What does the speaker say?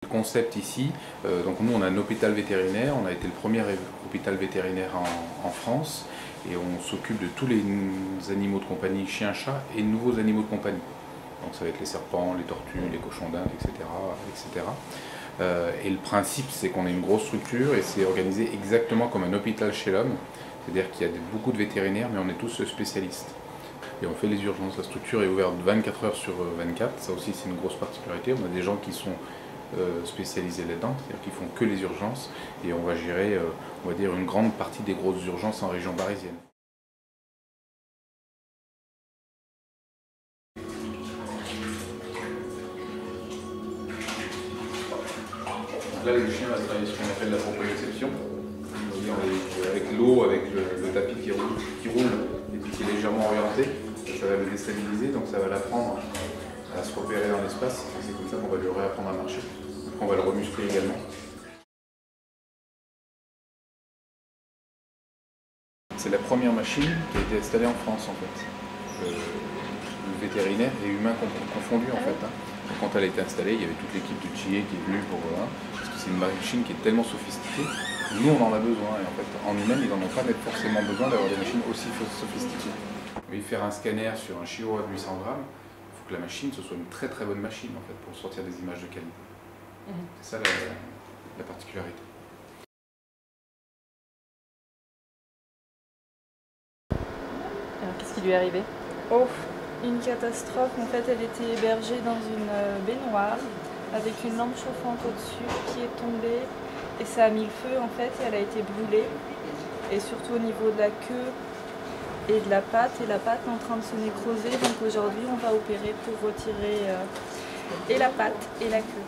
Le concept ici, donc nous on a un hôpital vétérinaire, on a été le premier hôpital vétérinaire en France et on s'occupe de tous les animaux de compagnie, chiens, chats et nouveaux animaux de compagnie. Donc ça va être les serpents, les tortues, les cochons d'Inde, etc. etc. Et le principe c'est qu'on a une grosse structure et c'est organisé exactement comme un hôpital chez l'homme, c'est-à-dire qu'il y a beaucoup de vétérinaires mais on est tous spécialistes. Et on fait les urgences, la structure est ouverte 24 heures sur 24, ça aussi c'est une grosse particularité, on a des gens qui sont spécialisés là-dedans, c'est-à-dire qu'ils font que les urgences et on va gérer, on va dire, une grande partie des grosses urgences en région parisienne. Là, le chien va travailler sur ce qu'on appelle la proprioception, avec l'eau, avec le tapis qui roule et puis qui est légèrement orienté, ça va le déstabiliser, donc ça va l'apprendre à se repérer dans l'espace, c'est comme ça qu'on va lui réapprendre à marcher. Après, on va le remuscler également. C'est la première machine qui a été installée en France en fait. Le vétérinaire et humain confondus en fait. Quand elle a été installée, il y avait toute l'équipe de Chie qui est venue pour voir, parce que c'est une machine qui est tellement sophistiquée. Nous on en a besoin et en fait en humaine ils n'en ont pas forcément besoin d'avoir des machines aussi sophistiquées. Mais faire un scanner sur un chihuahua de 800 grammes, il faut que la machine ce soit une très très bonne machine en fait pour sortir des images de qualité. C'est ça la particularité. Alors qu'est-ce qui lui est arrivé? Oh, une catastrophe. En fait, elle était hébergée dans une baignoire avec une lampe chauffante au-dessus qui est tombée et ça a mis le feu en fait et elle a été brûlée. Et surtout au niveau de la queue et de la patte, et la patte est en train de se nécroser. Donc aujourd'hui, on va opérer pour retirer et la patte et la queue.